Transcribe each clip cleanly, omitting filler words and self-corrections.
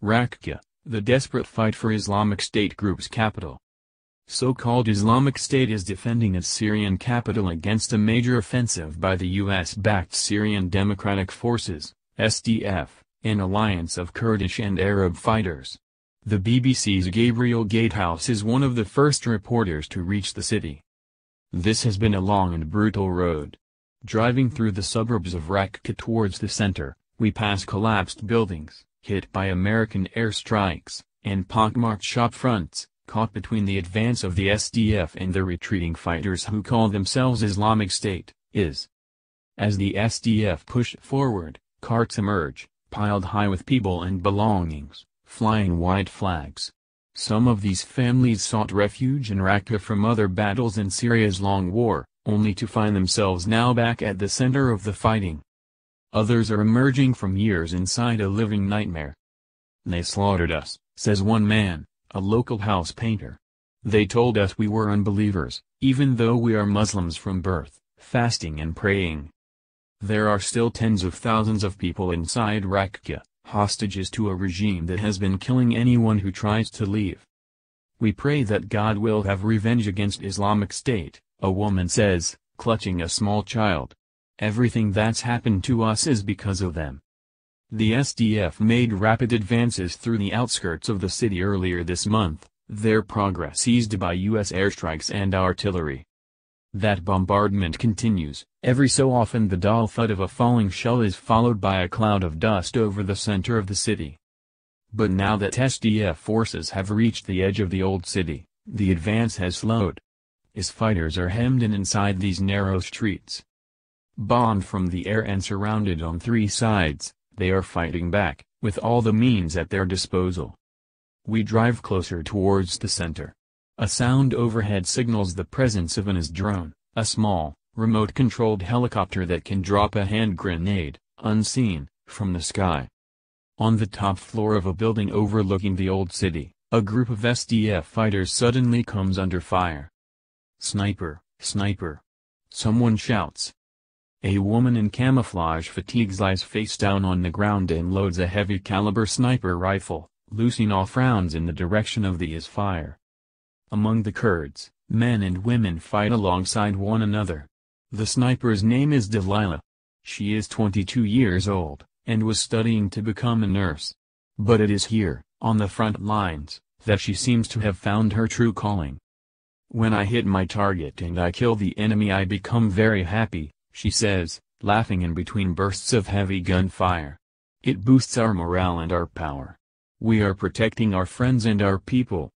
Raqqa, the desperate fight for Islamic State group's capital. So-called Islamic State is defending its Syrian capital against a major offensive by the US-backed Syrian Democratic Forces, SDF, an alliance of Kurdish and Arab fighters. The BBC's Gabriel Gatehouse is one of the first reporters to reach the city. This has been a long and brutal road. Driving through the suburbs of Raqqa towards the center, we pass collapsed buildings, hit by American airstrikes, and pockmarked shop fronts, caught between the advance of the SDF and the retreating fighters who call themselves Islamic State, IS. As the SDF push forward, carts emerge, piled high with people and belongings, flying white flags. Some of these families sought refuge in Raqqa from other battles in Syria's long war, only to find themselves now back at the center of the fighting. Others are emerging from years inside a living nightmare. "They slaughtered us," says one man, a local house painter. "They told us we were unbelievers, even though we are Muslims from birth, fasting and praying." There are still tens of thousands of people inside Raqqa, hostages to a regime that has been killing anyone who tries to leave. "We pray that God will have revenge against Islamic State," a woman says, clutching a small child. "Everything that's happened to us is because of them." The SDF made rapid advances through the outskirts of the city earlier this month, their progress eased by U.S. airstrikes and artillery. That bombardment continues. Every so often the dull thud of a falling shell is followed by a cloud of dust over the center of the city. But now that SDF forces have reached the edge of the old city, the advance has slowed. IS fighters are hemmed in inside these narrow streets. Bombed from the air and surrounded on three sides, they are fighting back, with all the means at their disposal. We drive closer towards the center. A sound overhead signals the presence of an IS drone, a small, remote-controlled helicopter that can drop a hand grenade, unseen, from the sky. On the top floor of a building overlooking the old city, a group of SDF fighters suddenly comes under fire. "Sniper, sniper!" someone shouts. A woman in camouflage fatigues lies face down on the ground and loads a heavy-caliber sniper rifle, loosing off rounds in the direction of the IS fire. Among the Kurds, men and women fight alongside one another. The sniper's name is Delilah. She is 22 years old, and was studying to become a nurse. But it is here, on the front lines, that she seems to have found her true calling. "When I hit my target and I kill the enemy, I become very happy," she says, laughing in between bursts of heavy gunfire. "It boosts our morale and our power. We are protecting our friends and our people."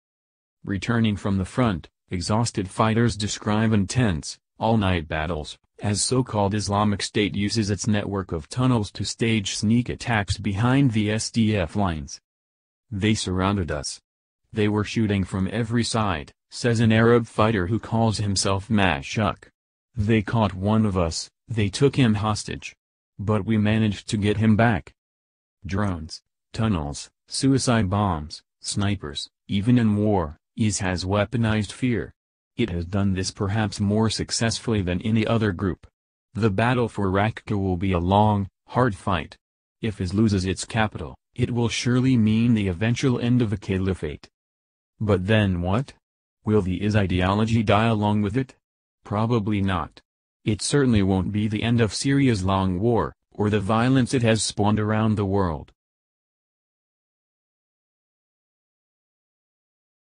Returning from the front, exhausted fighters describe intense, all-night battles, as so-called Islamic State uses its network of tunnels to stage sneak attacks behind the SDF lines. "They surrounded us. They were shooting from every side," says an Arab fighter who calls himself Mashuk. "They caught one of us, they took him hostage. But we managed to get him back." Drones, tunnels, suicide bombs, snipers, even in war, IS has weaponized fear. It has done this perhaps more successfully than any other group. The battle for Raqqa will be a long, hard fight. If IS loses its capital, it will surely mean the eventual end of the caliphate. But then what? Will the IS ideology die along with it? Probably not. It certainly won't be the end of Syria's long war, or the violence it has spawned around the world.